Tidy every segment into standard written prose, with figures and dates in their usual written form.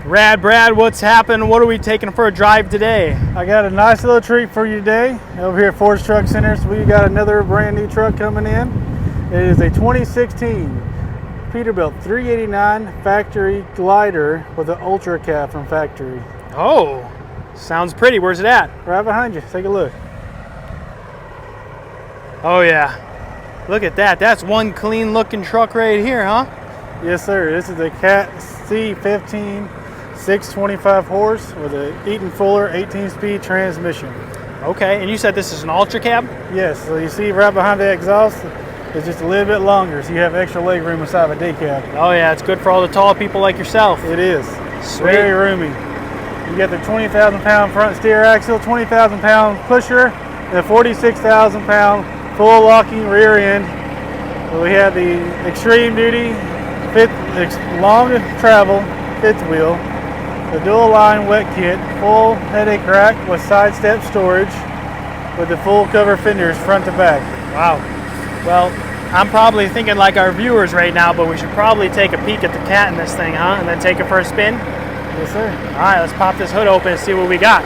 Rad Brad, what's happened? What are we taking for a drive today? I got a nice little treat for you today. Over here at Ford's Truck Centers, we got another brand new truck coming in. It is a 2016 Peterbilt 389 factory glider with an ultra cab from factory. Oh, sounds pretty. Where's it at? Right behind you. Take a look. Oh yeah, look at that. That's one clean looking truck right here, huh? Yes sir, this is a Cat C15 625 horse with a Eaton Fuller 18-speed transmission. Okay, and you said this is an ultra cab? Yes, so you see right behind the exhaust, it's just a little bit longer, so you have extra leg room inside of a day cab. Oh yeah, it's good for all the tall people like yourself. It is. Sweet. Very roomy. You got the 20,000 pound front steer axle, 20,000 pound pusher, and a 46,000 pound full locking rear end. So we have the extreme duty, long travel fifth wheel, the dual line wet kit, full headache rack with side step storage, with the full cover fenders front to back. Wow. Well, I'm probably thinking like our viewers right now, but we should probably take a peek at the cat in this thing, huh? And then take it for a spin? Yes, sir. All right, let's pop this hood open and see what we got.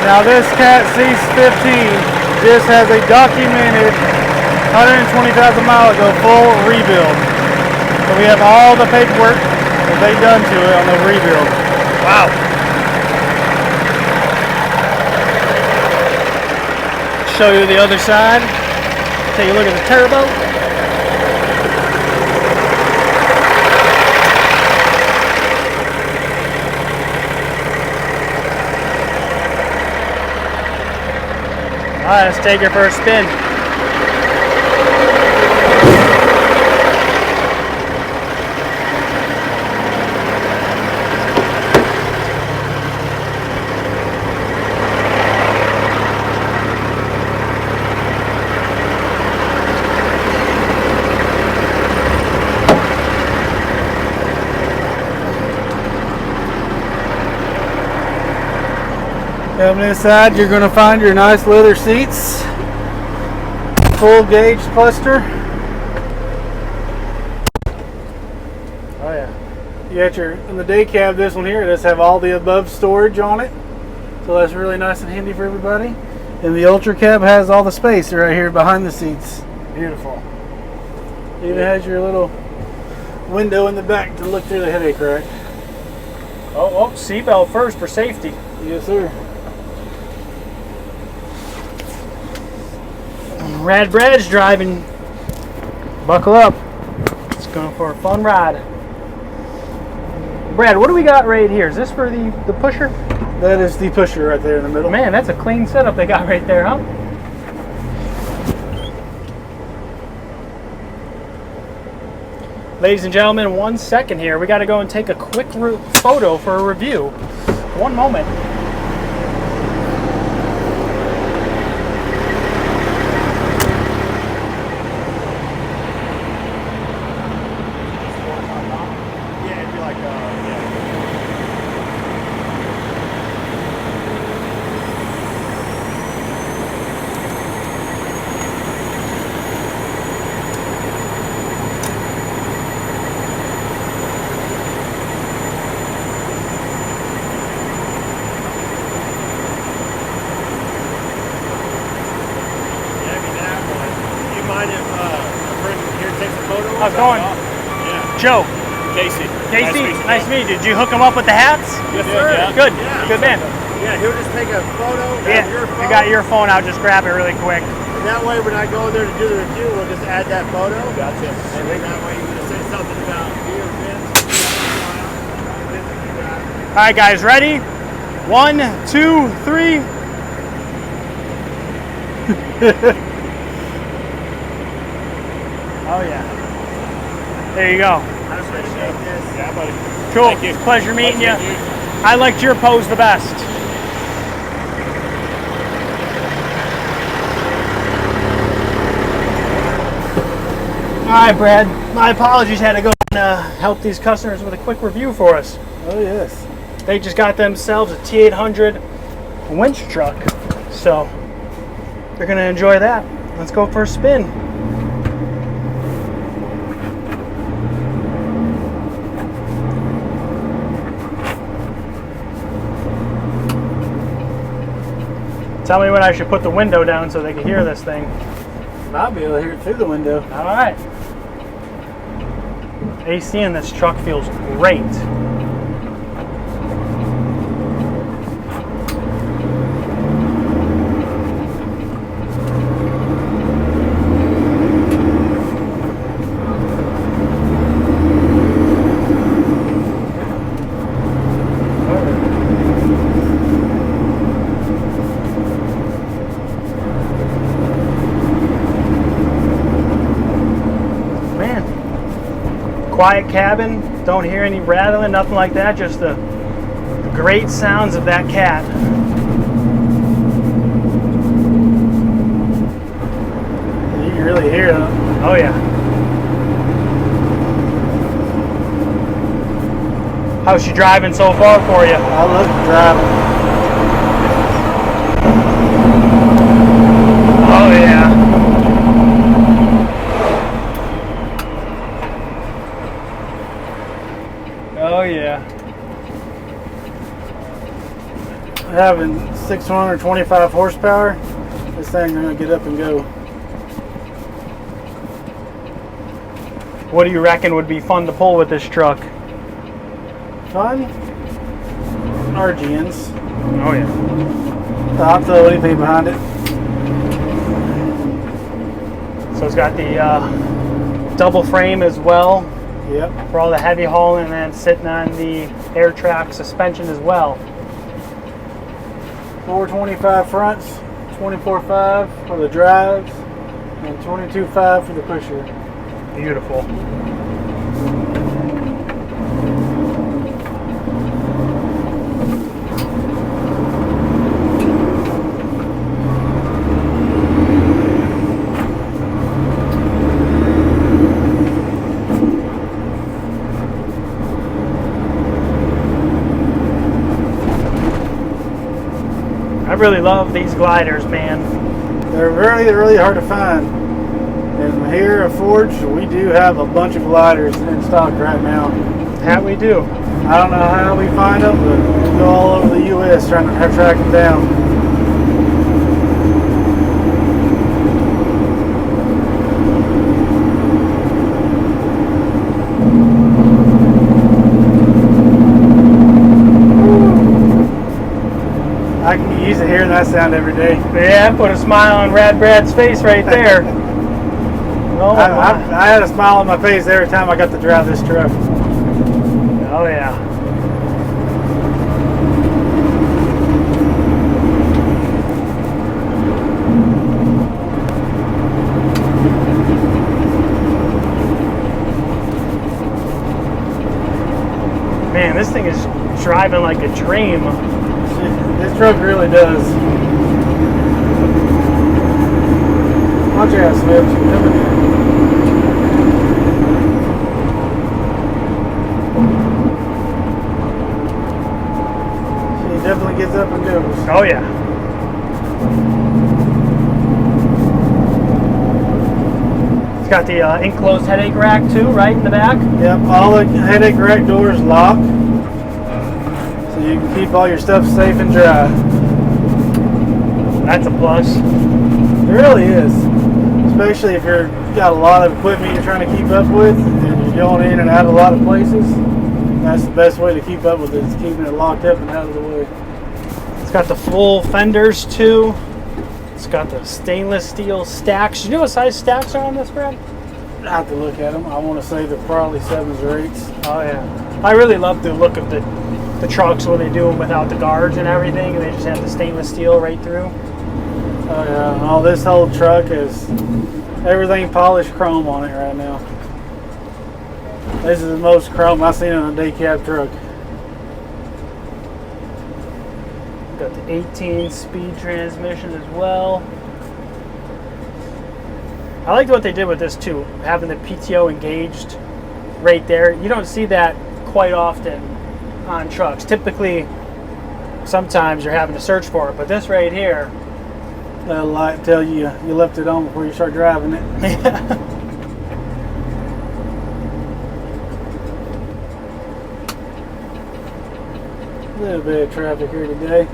Now this Cat C15 just has a documented 120,000 mile ago full rebuild. So we have all the paperwork that they've done to it on the rebuild. Wow. Show you the other side. Take a look at the turbo. All right, let's take her for a spin. Coming inside, you're going to find your nice leather seats, full gauge cluster. Oh yeah. You got your, in the day cab, this one here, it does have all the above storage on it. So that's really nice and handy for everybody. And the ultra cab has all the space right here behind the seats. Beautiful. It even has your little window in the back to look through the headache rack. Oh, seatbelt first for safety. Yes, sir. Rad Brad's driving. Buckle up. It's going for a fun ride. Brad, what do we got right here? Is this for the pusher? That is the pusher right there in the middle. Man, that's a clean setup they got right there, huh? Ladies and gentlemen, 1 second here. We got to go and take a quick photo for a review. One moment. How's it going? Yeah. Joe. Casey. Casey, nice to meet you. Did you hook him up with the hats? Yes, sir. Yeah. Good. Yeah. Good man. Yeah, he'll just take a photo. Yeah. Your phone. You got your phone out. Just grab it really quick. And that way, when I go in there to do the review, we'll just add that photo. Gotcha. And then that way, you can say something about beer, Vince. All right, guys, ready? 1, 2, 3. Oh yeah. There you go. I appreciate this. Yeah, buddy. Cool. Thank you. Pleasure meeting you. I liked your pose the best. All right, Brad. My apologies. Had to go and help these customers with a quick review for us. Oh yes. They just got themselves a T800 winch truck, so they're gonna enjoy that. Let's go for a spin. Tell me when I should put the window down so they can hear this thing. I'll be able to hear it through the window. All right. AC in this truck feels great. Quiet cabin, don't hear any rattling, nothing like that, just the great sounds of that cat. You can really hear them. Oh yeah. How's she driving so far for you? I love driving. Oh yeah. Oh yeah. Having 625 horsepower, this thing's gonna get up and go. What do you reckon would be fun to pull with this truck? Fun? RGNs. Oh yeah. I'll throw anything behind it. So it's got the double frame as well. Yep. For all the heavy hauling, and then sitting on the air track suspension as well. 425 fronts, 24.5 for the drives, and 22.5 for the pusher. Beautiful. I really love these gliders, man. They're really hard to find. And here at Forge, we do have a bunch of gliders in stock right now. That we do. I don't know how we find them, but we go all over the U.S. trying to track them down. I can get used to hearing that sound every day. Yeah, put a smile on Rad Brad's face right there. Oh, I had a smile on my face every time I got to drive this truck. oh yeah. Man, this thing is driving like a dream. This truck really does. Watch your ass, Smith. Come in here. She definitely gets up and goes. Oh yeah. It's got the enclosed headache rack too, right in the back. Yep, all the headache rack doors lock, so you can keep all your stuff safe and dry. That's a plus. It really is, especially if you've got a lot of equipment you're trying to keep up with, and you're going in and out of a lot of places. That's the best way to keep up with it, is keeping it locked up and out of the way. It's got the full fenders too. It's got the stainless steel stacks. You know what size stacks are on this, Brad? I have to look at them. I want to say they're probably 7s or 8s. Oh yeah. I really love the look of the trucks when they do them without the guards and everything, and they just have the stainless steel right through. Oh yeah, all this whole truck is everything polished chrome on it right now. This is the most chrome I've seen on a day cab truck. Got the 18-speed transmission as well. I liked what they did with this too, having the PTO engaged right there. You don't see that quite often on trucks. Typically, sometimes you're having to search for it, but this right here, That'll light tell you you left it on before you start driving it. A little bit of traffic here today.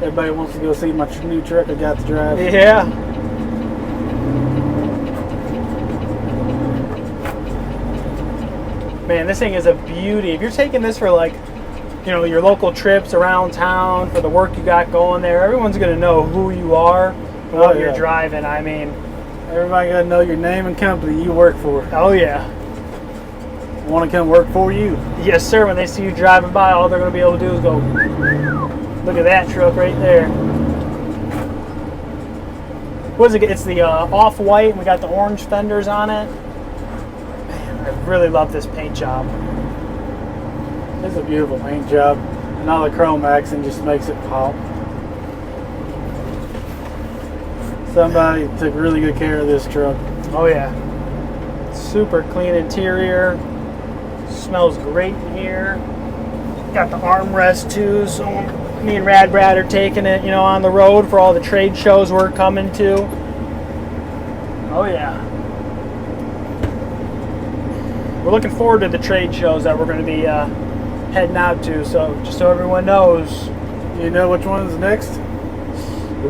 Everybody wants to go see my new truck I got to drive. yeah. Man, this thing is a beauty. If you're taking this for like, you know, your local trips around town for the work you got going there, everyone's going to know who you are and what you're driving. I mean, everybody got to know your name and company you work for. Oh yeah. Want to come work for you? Yes, sir. When they see you driving by, all they're going to be able to do is go, look at that truck right there. What is it? It's the off-white, and we got the orange fenders on it. Man, I really love this paint job. It's a beautiful paint job, and all the chrome accent just makes it pop. Somebody took really good care of this truck. Oh yeah. Super clean interior. Smells great in here. Got the armrest too, so me and Rad Brad are taking it, you know, on the road for all the trade shows we're coming to. Oh yeah. We're looking forward to the trade shows that we're going to be heading out to, so just so everyone knows. You know which one's next?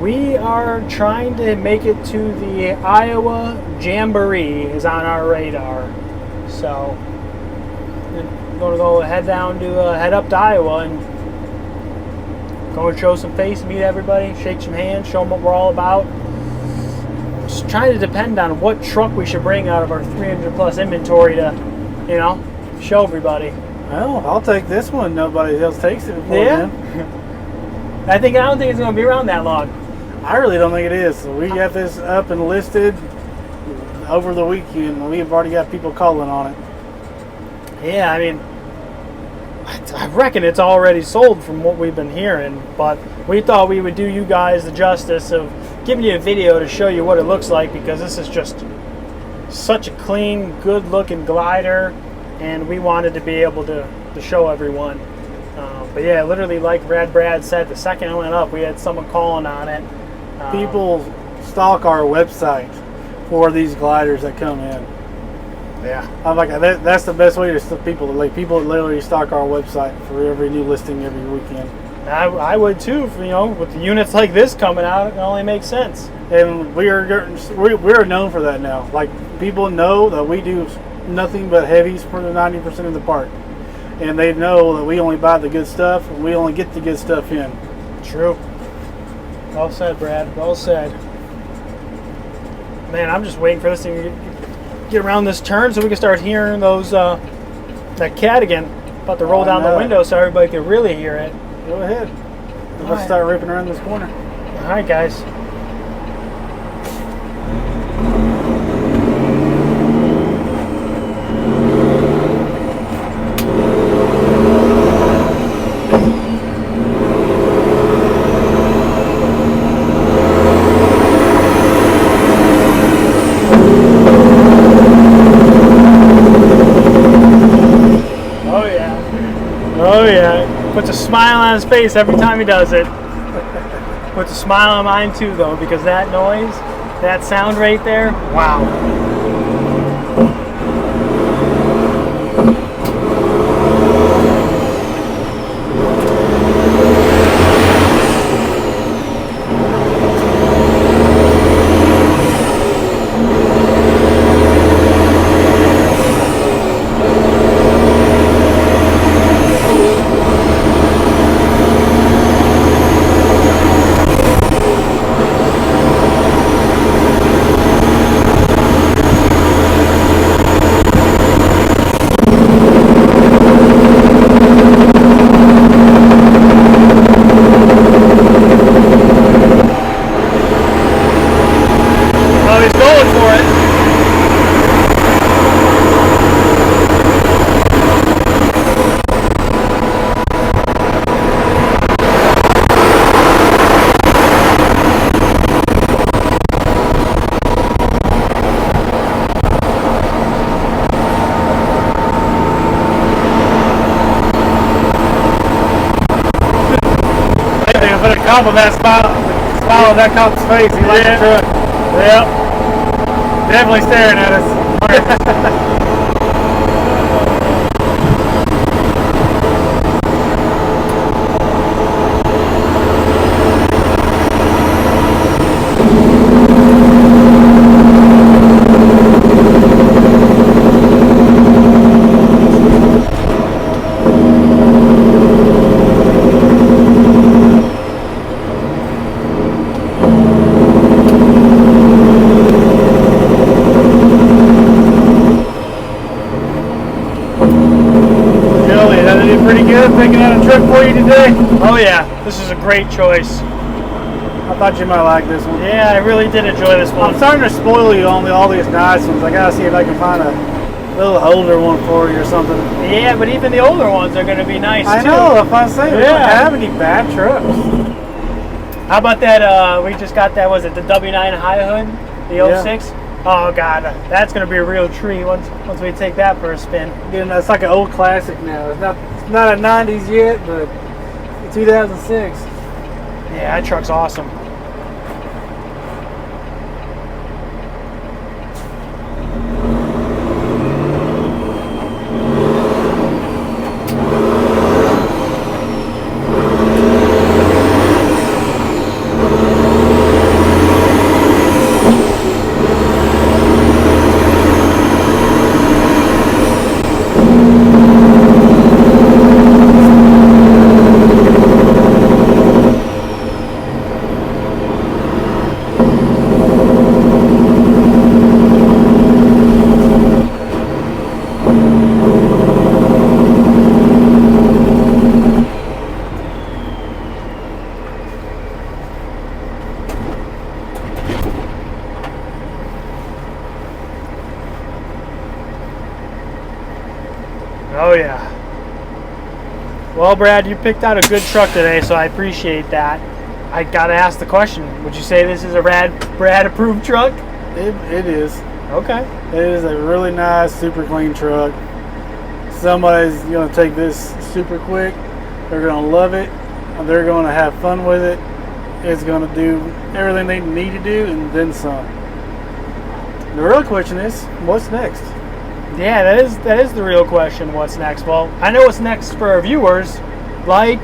We are trying to make it to the Iowa Jamboree is on our radar. So we're going to go head up to Iowa and go and show some face, meet everybody, shake some hands, show them what we're all about. Just trying to depend on what truck we should bring out of our 300 plus inventory to, you know, show everybody. Well, I'll take this one. Nobody else takes it before then. I don't think it's going to be around that long. I really don't think it is. So we got this up and listed over the weekend. We've already got people calling on it. Yeah, I mean, I reckon it's already sold from what we've been hearing, but we thought we would do you guys the justice of giving you a video to show you what it looks like, because this is just such a clean, good-looking glider, and we wanted to be able to show everyone. But yeah, literally like Rad Brad said, the second it went up, we had someone calling on it. People stalk our website for these gliders that come in. Yeah, I'm like, that's the best way to people. Like, people literally stalk our website for every new listing every weekend. I would too. You know, with the units like this coming out, it only makes sense. And we're known for that now. Like, people know that we do nothing but heavies for the 90% of the part, and they know that we only buy the good stuff and we only get the good stuff in. True. Well said, Brad. Well said. Man, I'm just waiting for this thing to get around this turn so we can start hearing those that cat again. About to roll down the window so everybody can really hear it. Go ahead. Let's start ripping around this corner. All right, guys. Puts a smile on his face every time he does it. Puts a smile on mine too, though, because that noise, that sound right there, wow. gonna put a compliment smile on that cop's face. He likes the truck. Yep. Definitely staring at us. Pretty good picking out a truck for you today. Oh yeah, this is a great choice. I thought you might like this one. Yeah, I really did enjoy this one. I'm starting to spoil you on all these nice ones. I gotta see if I can find a little older one for you or something. Yeah, but even the older ones are gonna be nice I too. know, if I say we don't Yeah. have any bad trucks. How about that? We just got that. Was it the W9 High Hood, the 06? Oh god, that's gonna be a real treat once we take that for a spin. Again, that's like an old classic now. It's not a 90s yet, but 2006. Yeah, that truck's awesome. Oh yeah. Well, Brad, you picked out a good truck today, so I appreciate that. I gotta ask the question, would you say this is a Rad Brad approved truck? It is. Okay. It is a really nice, super clean truck. Somebody's gonna take this super quick. They're gonna love it. They're gonna have fun with it. It's gonna do everything they need to do and then some. The real question is, what's next? Yeah, that is the real question. What's next? Well, I know what's next for our viewers. Like,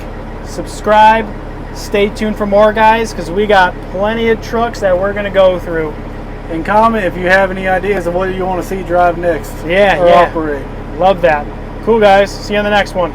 subscribe, stay tuned for more, guys, because we got plenty of trucks that we're gonna go through. And comment if you have any ideas of what you want to see drive next. Yeah, or yeah. operate. Love that. Cool, guys. See you on the next one.